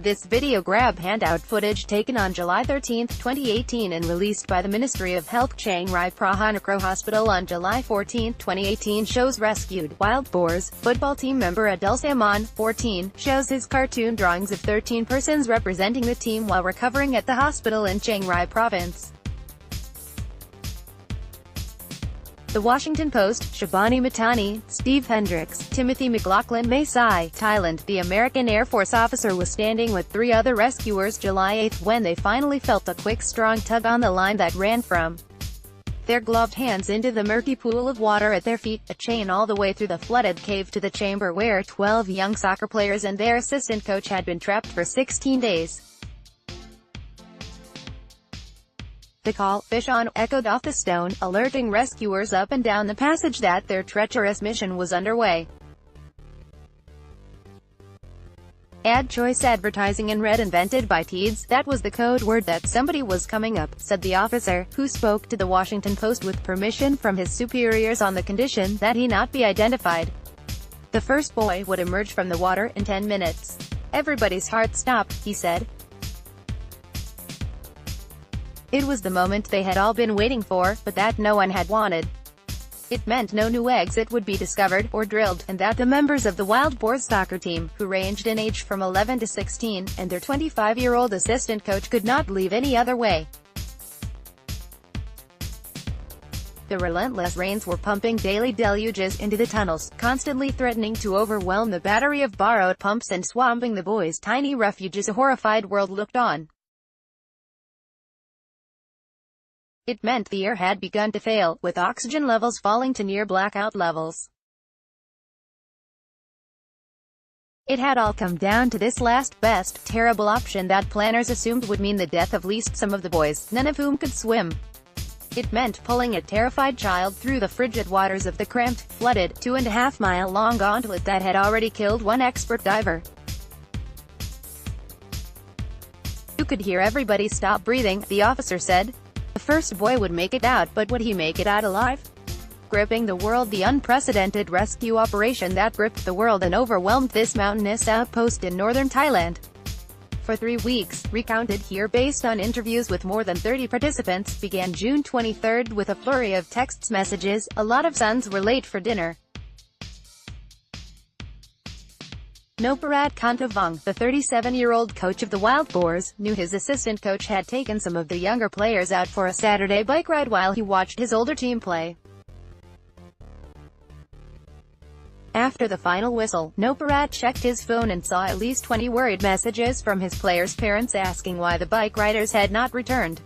This video grab handout footage taken on July 13, 2018 and released by the Ministry of Health Chiang Rai Prahanakro Hospital on July 14, 2018 shows rescued wild boars. Football team member Adul Samon, 14, shows his cartoon drawings of 13 persons representing the team while recovering at the hospital in Chiang Rai province. The Washington Post, Shabani Matani, Steve Hendricks, Timothy McLaughlin Mae Sai, Thailand. The American Air Force officer was standing with 3 other rescuers July 8 when they finally felt a quick strong tug on the line that ran from their gloved hands into the murky pool of water at their feet, a chain all the way through the flooded cave to the chamber where 12 young soccer players and their assistant coach had been trapped for 16 days. The call, "Fish on," echoed off the stone, alerting rescuers up and down the passage that their treacherous mission was underway. Ad choice advertising in red invented by Teeds, that was the code word that somebody was coming up, said the officer, who spoke to the Washington Post with permission from his superiors on the condition that he not be identified. The first boy would emerge from the water in 10 minutes. Everybody's heart stopped, he said. It was the moment they had all been waiting for, but that no one had wanted. It meant no new exit would be discovered, or drilled, and that the members of the Wild Boars soccer team, who ranged in age from 11 to 16, and their 25-year-old assistant coach could not leave any other way. The relentless rains were pumping daily deluges into the tunnels, constantly threatening to overwhelm the battery of borrowed pumps and swamping the boys' tiny refuges. A horrified world looked on. It meant the air had begun to fail, with oxygen levels falling to near blackout levels. It had all come down to this last, best, terrible option that planners assumed would mean the death of at least some of the boys, none of whom could swim. It meant pulling a terrified child through the frigid waters of the cramped, flooded, 2.5-mile-long gauntlet that had already killed one expert diver. You could hear everybody stop breathing, the officer said. The first boy would make it out, but would he make it out alive? Gripping the world, the unprecedented rescue operation that gripped the world and overwhelmed this mountainous outpost in northern Thailand. For 3 weeks, recounted here based on interviews with more than 30 participants, began June 23 with a flurry of text messages. A lot of sons were late for dinner. Noparat Kantavong, the 37-year-old coach of the Wild Boars, knew his assistant coach had taken some of the younger players out for a Saturday bike ride while he watched his older team play. After the final whistle, Noparat checked his phone and saw at least 20 worried messages from his players' parents asking why the bike riders had not returned.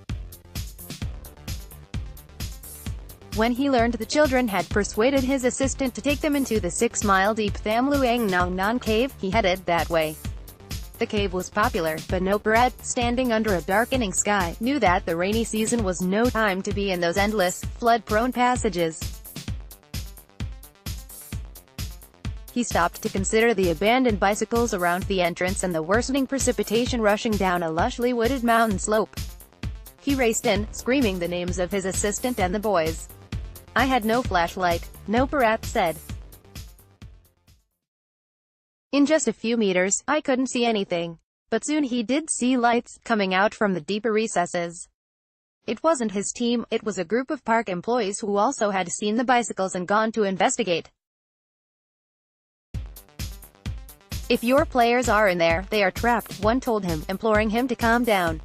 When he learned the children had persuaded his assistant to take them into the 6-mile-deep Tham Luang Nong Non cave, he headed that way. The cave was popular, but Noparat, standing under a darkening sky, knew that the rainy season was no time to be in those endless, flood-prone passages. He stopped to consider the abandoned bicycles around the entrance and the worsening precipitation rushing down a lushly wooded mountain slope. He raced in, screaming the names of his assistant and the boys. "I had no flashlight," Noparat said. "In just a few meters, I couldn't see anything. But soon he did see lights, coming out from the deeper recesses. It wasn't his team, it was a group of park employees who also had seen the bicycles and gone to investigate. If your players are in there, they are trapped," one told him, imploring him to calm down.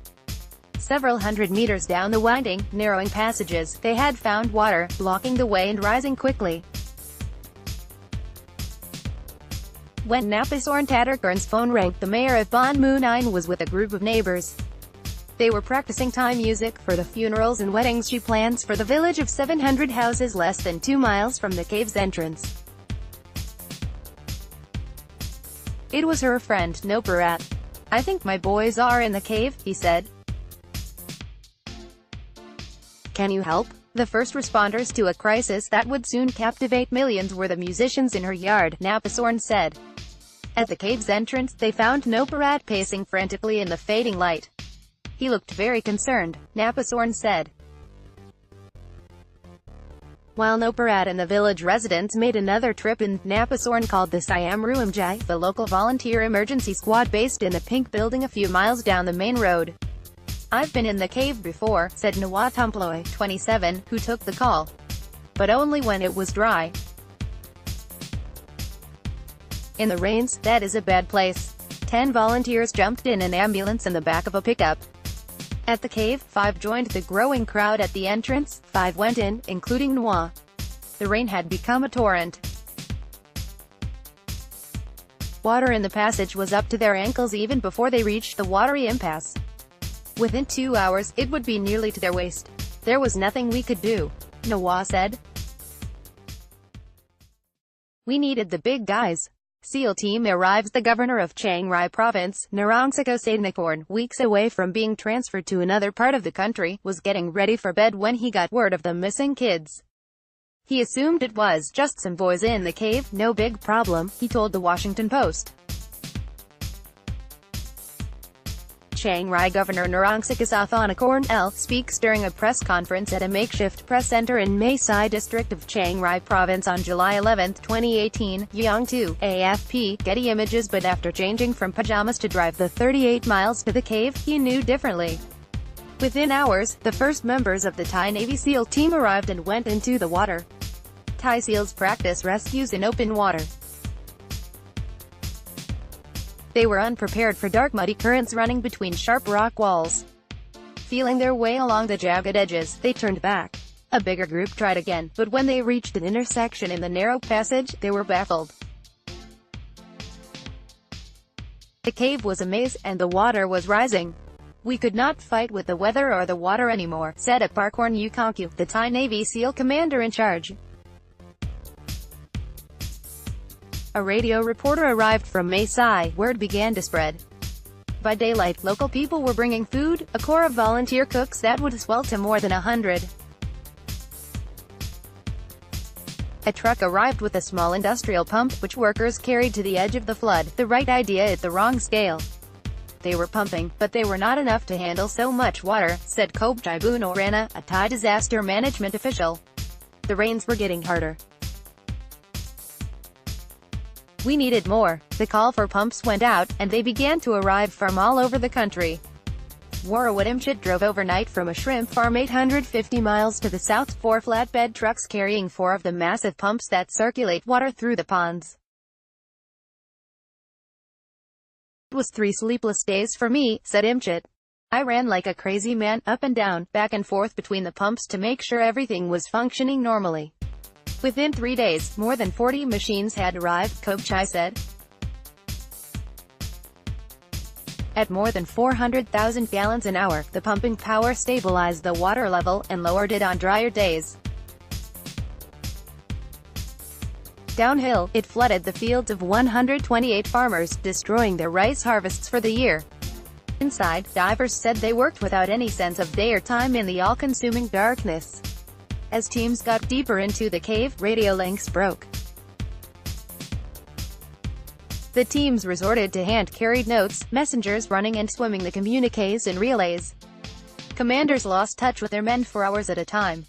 Several hundred meters down the winding, narrowing passages, they had found water, blocking the way and rising quickly. When Napasorn Tatarkern's phone rang, the mayor of Ban Mu Nine was with a group of neighbors. They were practicing Thai music for the funerals and weddings she plans for the village of 700 houses less than 2 miles from the cave's entrance. It was her friend, Noparat. "I think my boys are in the cave," he said. "Can you help?" The first responders to a crisis that would soon captivate millions were the musicians in her yard, Napasorn said. At the cave's entrance, they found Noparat pacing frantically in the fading light. He looked very concerned, Napasorn said. While no parade in the village, residents made another trip in Napasorn called the Siam Ruamjai, the local volunteer emergency squad based in the Pink Building a few miles down the main road. "I've been in the cave before," said Nawa Tumploy, 27, who took the call. "But only when it was dry. In the rains, that is a bad place." 10 volunteers jumped in an ambulance in the back of a pickup. At the cave, 5 joined the growing crowd at the entrance. 5 went in, including Noah. The rain had become a torrent. Water in the passage was up to their ankles even before they reached the watery impasse. Within 2 hours, it would be nearly to their waist. "There was nothing we could do," Noah said. "We needed the big guys." SEAL team arrives. The governor of Chiang Rai province, Narongsak Osatnakorn, weeks away from being transferred to another part of the country, was getting ready for bed when he got word of the missing kids. He assumed it was just some boys in the cave, no big problem, he told the Washington Post. Chiang Rai Governor Narongsak Osatnakorn L. speaks during a press conference at a makeshift press center in Mae Sai district of Chiang Rai province on July 11, 2018, Yeongtu, AFP, Getty Images. But after changing from pajamas to drive the 38 miles to the cave, he knew differently. Within hours, the first members of the Thai Navy SEAL team arrived and went into the water. Thai SEALs practice rescues in open water. They were unprepared for dark muddy currents running between sharp rock walls. Feeling their way along the jagged edges, they turned back. A bigger group tried again, but when they reached an intersection in the narrow passage, they were baffled. The cave was a maze, and the water was rising. "We could not fight with the weather or the water anymore," said Aparkorn Yukongkyu, the Thai Navy SEAL commander in charge. A radio reporter arrived from Mae Sai. Word began to spread. By daylight, local people were bringing food, a corps of volunteer cooks that would swell to more than 100. A truck arrived with a small industrial pump, which workers carried to the edge of the flood. The right idea at the wrong scale. They were pumping, but they were not enough to handle so much water, said Kobjibun Orana, a Thai disaster management official. The rains were getting harder. "We needed more." The call for pumps went out, and they began to arrive from all over the country. Warawat drove overnight from a shrimp farm 850 miles to the south, 4 flatbed trucks carrying 4 of the massive pumps that circulate water through the ponds. "It was 3 sleepless days for me," said Imchit. "I ran like a crazy man, up and down, back and forth between the pumps to make sure everything was functioning normally." Within 3 days, more than 40 machines had arrived, Kobchai said. At more than 400,000 gallons an hour, the pumping power stabilized the water level, and lowered it on drier days. Downhill, it flooded the fields of 128 farmers, destroying their rice harvests for the year. Inside, divers said they worked without any sense of day or time in the all-consuming darkness. As teams got deeper into the cave, radio links broke. The teams resorted to hand-carried notes, messengers running and swimming the communiques in relays. Commanders lost touch with their men for hours at a time.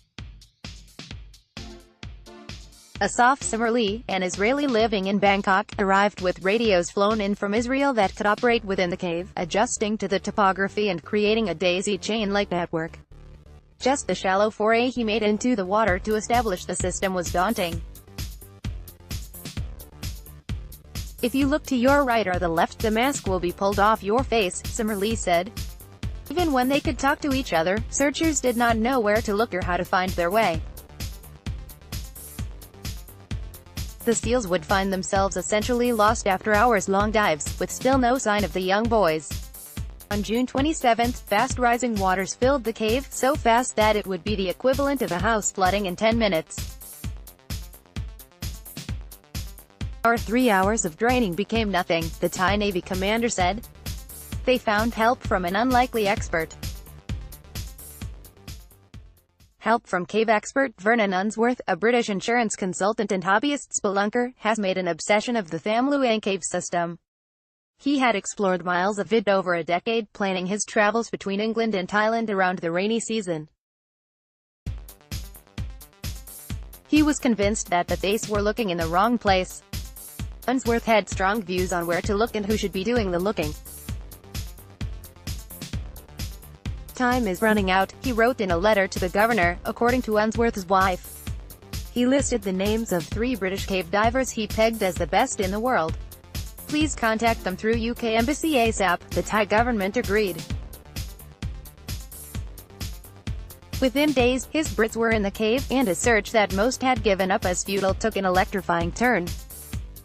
Asaf Simerli, an Israeli living in Bangkok, arrived with radios flown in from Israel that could operate within the cave, adjusting to the topography and creating a daisy chain-like network. Just the shallow foray he made into the water to establish the system was daunting. "If you look to your right or the left, the mask will be pulled off your face," Simerli said. Even when they could talk to each other, searchers did not know where to look or how to find their way. The SEALs would find themselves essentially lost after hours-long dives, with still no sign of the young boys. On June 27, fast-rising waters filled the cave, so fast that it would be the equivalent of a house flooding in 10 minutes. Our 3 hours of draining became nothing, the Thai Navy commander said. They found help from an unlikely expert. Help from cave expert Vernon Unsworth, a British insurance consultant and hobbyist spelunker, has made an obsession of the Tham Luang cave system. He had explored miles of it over a decade, planning his travels between England and Thailand around the rainy season. He was convinced that the base were looking in the wrong place. Unsworth had strong views on where to look and who should be doing the looking. "Time is running out," he wrote in a letter to the governor, according to Unsworth's wife. He listed the names of 3 British cave divers he pegged as the best in the world. "Please contact them through UK Embassy ASAP," the Thai government agreed. Within days, his Brits were in the cave, and a search that most had given up as futile took an electrifying turn.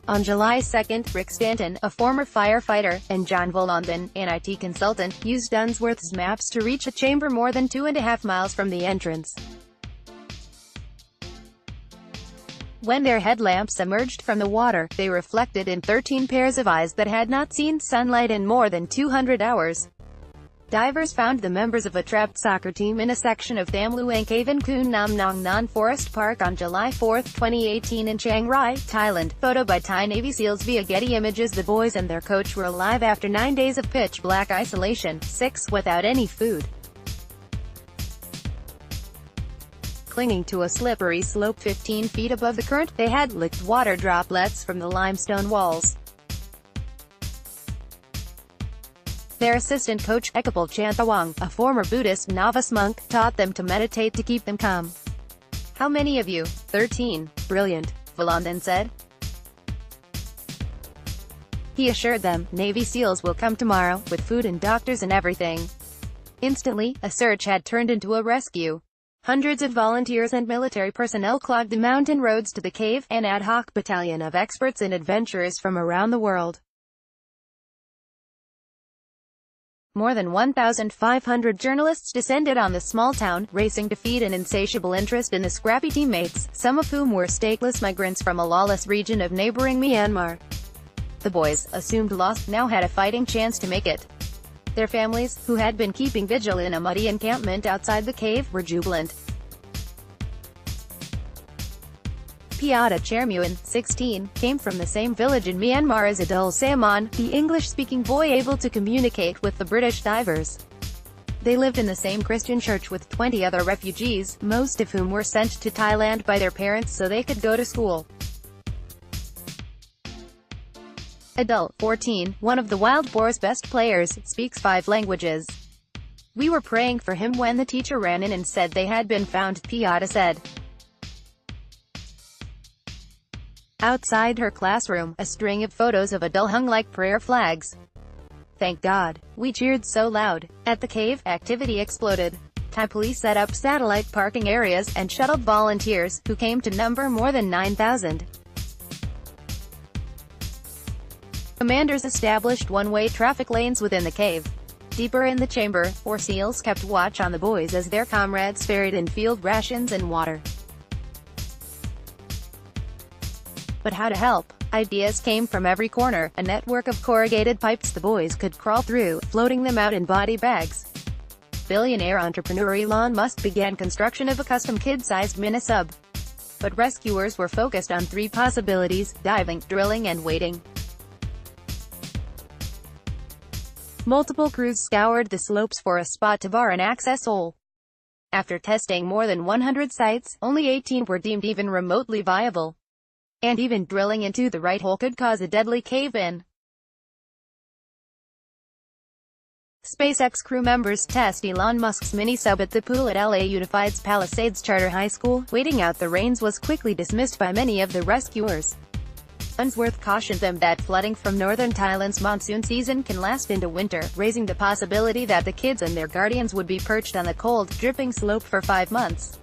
On July 2, Rick Stanton, a former firefighter, and John Volondan, an IT consultant, used Unsworth's maps to reach a chamber more than 2.5 miles from the entrance. When their headlamps emerged from the water, they reflected in 13 pairs of eyes that had not seen sunlight in more than 200 hours. Divers found the members of a trapped soccer team in a section of Tham Luang Cave in Khun Nam Nong Non Forest Park on July 4, 2018 in Chiang Rai, Thailand. Photo by Thai Navy SEALs via Getty Images. The boys and their coach were alive after 9 days of pitch-black isolation, 6 without any food. Clinging to a slippery slope 15 feet above the current, they had licked water droplets from the limestone walls. Their assistant coach, Ekapol Chantawang, a former Buddhist novice monk, taught them to meditate to keep them calm. "How many of you?" 13. "Brilliant," Volondan said. He assured them, "Navy SEALs will come tomorrow, with food and doctors and everything." Instantly, a search had turned into a rescue. Hundreds of volunteers and military personnel clogged the mountain roads to the cave, an ad hoc battalion of experts and adventurers from around the world. More than 1,500 journalists descended on the small town, racing to feed an insatiable interest in the scrappy teammates, some of whom were stateless migrants from a lawless region of neighboring Myanmar. The boys, assumed lost, now had a fighting chance to make it. Their families, who had been keeping vigil in a muddy encampment outside the cave, were jubilant. Piata Chermuan, 16, came from the same village in Myanmar as Adul Saman, the English-speaking boy able to communicate with the British divers. They lived in the same Christian church with 20 other refugees, most of whom were sent to Thailand by their parents so they could go to school. Adul, 14, one of the Wild Boar's best players, speaks 5 languages. "We were praying for him when the teacher ran in and said they had been found," Piata said. Outside her classroom, a string of photos of Adul hung like prayer flags. "Thank God. We cheered so loud." At the cave, activity exploded. Thai police set up satellite parking areas, and shuttled volunteers, who came to number more than 9,000. Commanders established one-way traffic lanes within the cave. Deeper in the chamber, 4 SEALs kept watch on the boys as their comrades ferried in field rations and water. But how to help? Ideas came from every corner, a network of corrugated pipes the boys could crawl through, floating them out in body bags. Billionaire entrepreneur Elon Musk began construction of a custom kid-sized mini-sub. But rescuers were focused on 3 possibilities: diving, drilling and waiting. Multiple crews scoured the slopes for a spot to bar an access hole. After testing more than 100 sites, only 18 were deemed even remotely viable. And even drilling into the right hole could cause a deadly cave-in. SpaceX crew members test Elon Musk's mini-sub at the pool at LA Unified's Palisades Charter High School. Waiting out the rains was quickly dismissed by many of the rescuers. Unsworth cautioned them that flooding from northern Thailand's monsoon season can last into winter, raising the possibility that the kids and their guardians would be perched on the cold, dripping slope for 5 months.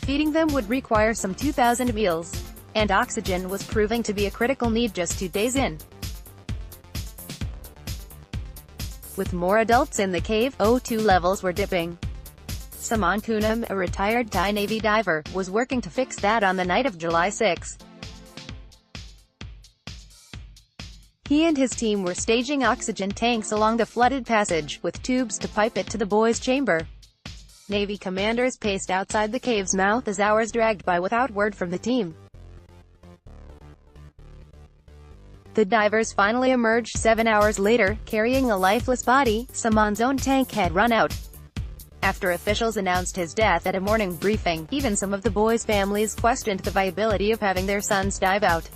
Feeding them would require some 2,000 meals. And oxygen was proving to be a critical need just 2 days in. With more adults in the cave, O2 levels were dipping. Saman Kunam, a retired Thai Navy diver, was working to fix that on the night of July 6. He and his team were staging oxygen tanks along the flooded passage, with tubes to pipe it to the boys' chamber. Navy commanders paced outside the cave's mouth as hours dragged by without word from the team. The divers finally emerged 7 hours later, carrying a lifeless body. Saman's own tank had run out. After officials announced his death at a morning briefing, even some of the boys' families questioned the viability of having their sons dive out.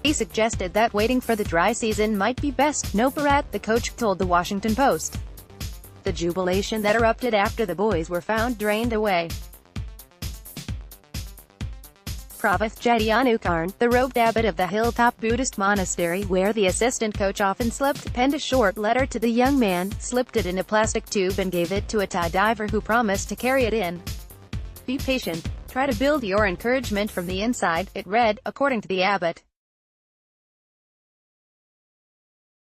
He suggested that waiting for the dry season might be best. No Barat, the coach, told the Washington Post. The jubilation that erupted after the boys were found drained away. Pravath Jadyanukarn, the robed abbot of the hilltop Buddhist monastery where the assistant coach often slept, penned a short letter to the young man, slipped it in a plastic tube and gave it to a Thai diver who promised to carry it in. "Be patient. Try to build your encouragement from the inside," it read, according to the abbot.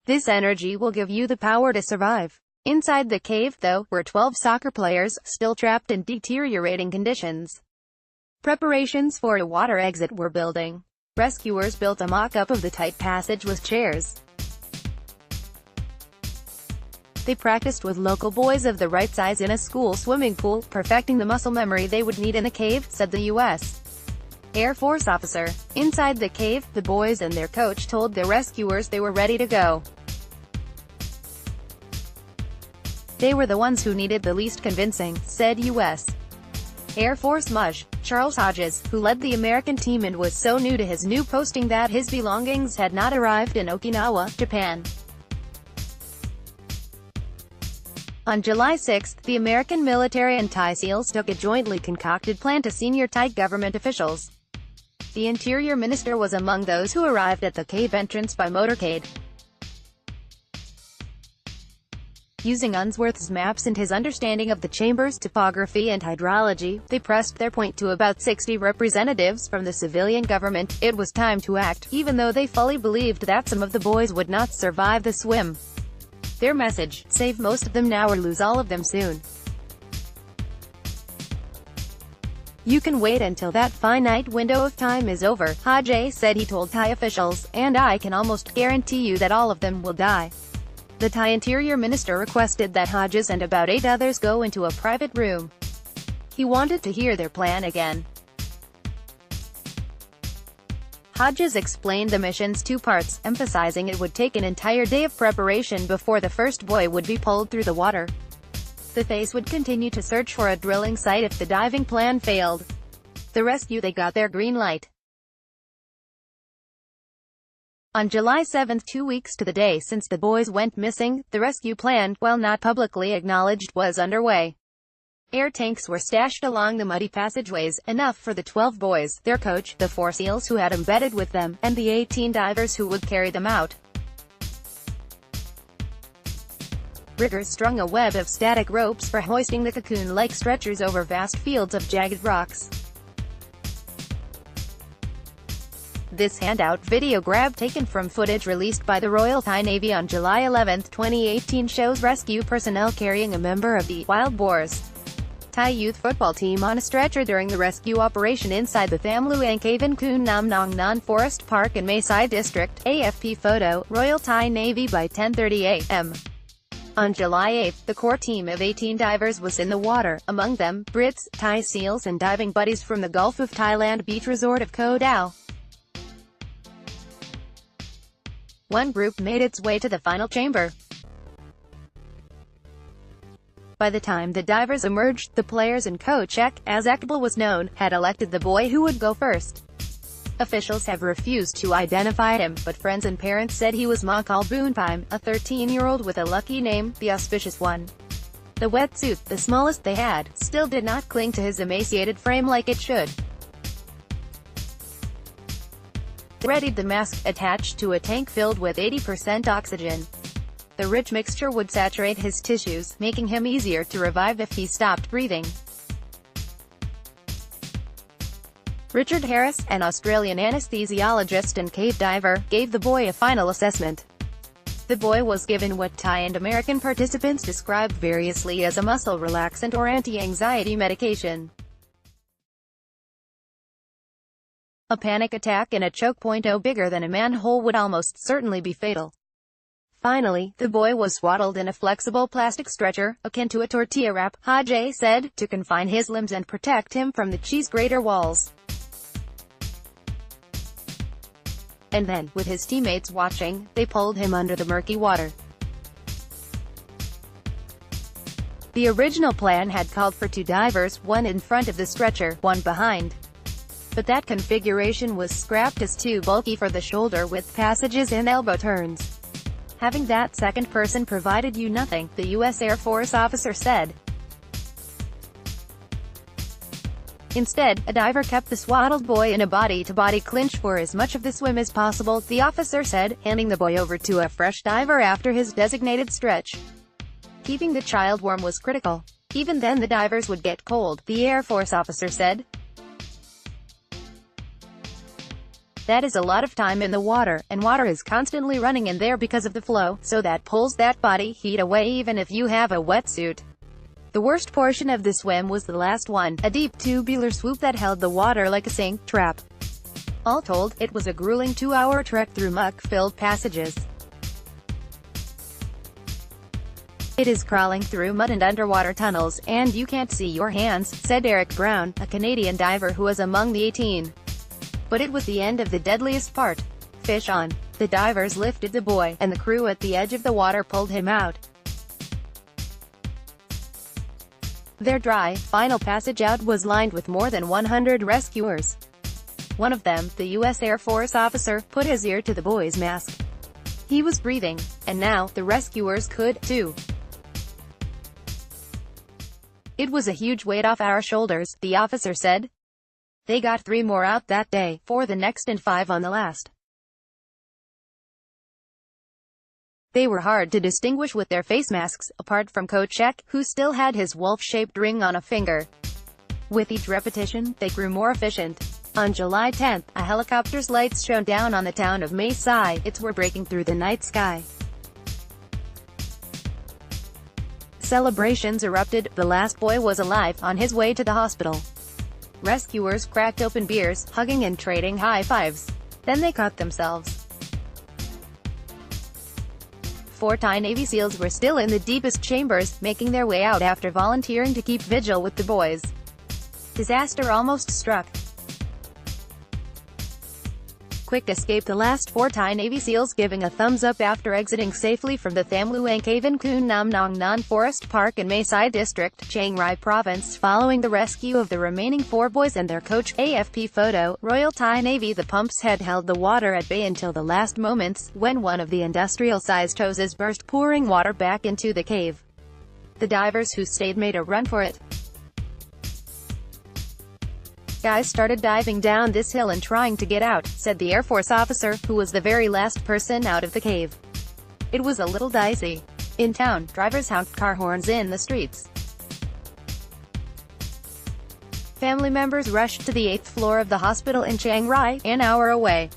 "This energy will give you the power to survive." Inside the cave, though, were 12 soccer players, still trapped in deteriorating conditions. Preparations for a water exit were building. Rescuers built a mock-up of the tight passage with chairs. They practiced with local boys of the right size in a school swimming pool, perfecting the muscle memory they would need in the cave, said the U.S. Air Force officer. Inside the cave, the boys and their coach told the rescuers they were ready to go. They were the ones who needed the least convincing, said U.S. Air Force Maj. Charles Hodges, who led the American team and was so new to his new posting that his belongings had not arrived in Okinawa, Japan. On July 6, the American military and Thai SEALs took a jointly concocted plan to senior Thai government officials. The Interior Minister was among those who arrived at the cave entrance by motorcade. Using Unsworth's maps and his understanding of the chamber's topography and hydrology, they pressed their point to about 60 representatives from the civilian government. It was time to act, even though they fully believed that some of the boys would not survive the swim. Their message: save most of them now or lose all of them soon. "You can wait until that finite window of time is over," Hodges said he told Thai officials, "and I can almost guarantee you that all of them will die." The Thai Interior Minister requested that Hodges and about 8 others go into a private room. He wanted to hear their plan again. Hodges explained the mission's 2 parts, emphasizing it would take an entire day of preparation before the first boy would be pulled through the water. The phase would continue to search for a drilling site if the diving plan failed. The rescue: they got their green light. On July 7, 2 weeks to the day since the boys went missing, the rescue plan, while not publicly acknowledged, was underway. Air tanks were stashed along the muddy passageways, enough for the 12 boys, their coach, the 4 SEALs who had embedded with them, and the 18 divers who would carry them out. Riggers strung a web of static ropes for hoisting the cocoon-like stretchers over vast fields of jagged rocks. This handout video grab, taken from footage released by the Royal Thai Navy on July 11, 2018, shows rescue personnel carrying a member of the Wild Boars Thai youth football team on a stretcher during the rescue operation inside the Tham Luang Cave in Khun Nam Nong Non Forest Park in Mae Sai District. AFP photo, Royal Thai Navy by 10:30 a.m. On July 8, the core team of 18 divers was in the water, among them, Brits, Thai SEALs and diving buddies from the Gulf of Thailand beach resort of Koh Tao. One group made its way to the final chamber. By the time the divers emerged, the players and coach, as Ekbal was known, had elected the boy who would go first. Officials have refused to identify him, but friends and parents said he was Makal Boonpaim, a 13-year-old with a lucky name, the auspicious one. The wetsuit, the smallest they had, still did not cling to his emaciated frame like it should. Readied the mask, attached to a tank filled with 80% oxygen. The rich mixture would saturate his tissues, making him easier to revive if he stopped breathing. Richard Harris, an Australian anesthesiologist and cave diver, gave the boy a final assessment. The boy was given what Thai and American participants described variously as a muscle relaxant or anti-anxiety medication. A panic attack in a choke point bigger than a manhole would almost certainly be fatal. Finally, the boy was swaddled in a flexible plastic stretcher, akin to a tortilla wrap, Hodges said, to confine his limbs and protect him from the cheese grater walls. And then, with his teammates watching, they pulled him under the murky water. The original plan had called for 2 divers, one in front of the stretcher, one behind. But that configuration was scrapped as too bulky for the shoulder-width passages and elbow turns. Having that second person provided you nothing, the U.S. Air Force officer said. Instead, a diver kept the swaddled boy in a body-to-body clinch for as much of the swim as possible, the officer said, handing the boy over to a fresh diver after his designated stretch. Keeping the child warm was critical. Even then the divers would get cold, the Air Force officer said. That is a lot of time in the water, and water is constantly running in there because of the flow, so that pulls that body heat away even if you have a wetsuit. The worst portion of the swim was the last one, a deep tubular swoop that held the water like a sink trap. All told, it was a grueling 2-hour trek through muck-filled passages. It is crawling through mud and underwater tunnels, and you can't see your hands, said Eric Brown, a Canadian diver who was among the 18. But it was the end of the deadliest part. Fish on. The divers lifted the boy, and the crew at the edge of the water pulled him out. Their dry, final passage out was lined with more than 100 rescuers. One of them, the U.S. Air Force officer, put his ear to the boy's mask. He was breathing. And now, the rescuers could, too. It was a huge weight off our shoulders, the officer said. They got 3 more out that day, 4 the next and 5 on the last. They were hard to distinguish with their face masks, apart from Kochek, who still had his wolf-shaped ring on a finger. With each repetition, they grew more efficient. On July 10, a helicopter's lights shone down on the town of Mae Sai. Its were breaking through the night sky. Celebrations erupted. The last boy was alive, on his way to the hospital. Rescuers cracked open beers, hugging and trading high-fives. Then they caught themselves. 4 Thai Navy SEALs were still in the deepest chambers, making their way out after volunteering to keep vigil with the boys. Disaster almost struck. Quick escape. The last 4 Thai Navy SEALs giving a thumbs up after exiting safely from the Tham Luang Kavan Kun Nam Nong Non Forest Park in Mae Sai District, Chiang Rai Province, following the rescue of the remaining 4 boys and their coach. AFP photo, Royal Thai Navy. The pumps had held the water at bay until the last moments, when one of the industrial-sized hoses burst, pouring water back into the cave. The divers who stayed made a run for it. Guys started diving down this hill and trying to get out, said the Air Force officer, who was the very last person out of the cave. It was a little dicey. In town, drivers honked car horns in the streets. Family members rushed to the 8th floor of the hospital in Chiang Rai, an hour away.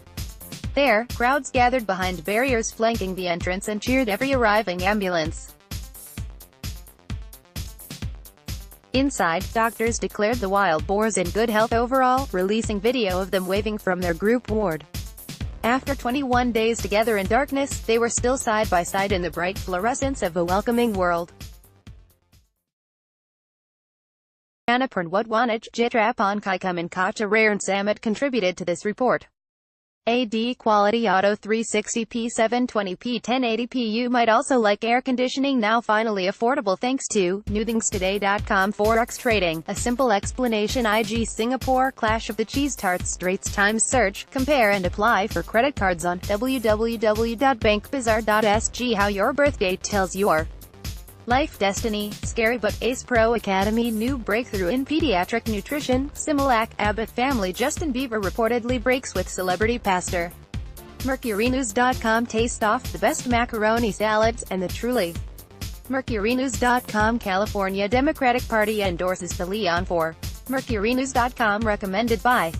There, crowds gathered behind barriers flanking the entrance and cheered every arriving ambulance. Inside, doctors declared the wild boars in good health overall, releasing video of them waving from their group ward. After 21 days together in darkness, they were still side by side in the bright fluorescence of a welcoming world. Anapurn Wadwanaj, Jitrapon Kaikaman Kacha Rare and Samet contributed to this report. AD Quality Auto 360p 720p 1080p. You might also like air conditioning now finally affordable thanks to newthingstoday.com. Forex trading, a simple explanation. IG Singapore Clash of the Cheese Tarts. Straits Times search, compare and apply for credit cards on www.bankbazaar.sg. How your birthday tells your life destiny. Scary but Ace Pro Academy. New breakthrough in pediatric nutrition. Similac. Abbott family. Justin Bieber reportedly breaks with celebrity pastor. MercuryNews.com. Taste off the best macaroni salads, and the truly. MercuryNews.com. California Democratic Party endorses the Leon 4. MercuryNews.com recommended by